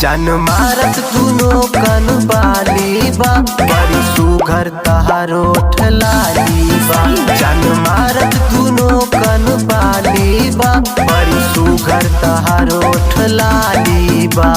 जान मारत दुनो कन बाली बा, बड़ी सुघर तहारो ठलाली बा। जान मारत दुनो कन बाली बा, बड़ी सुघर तहारो ठलाली बा।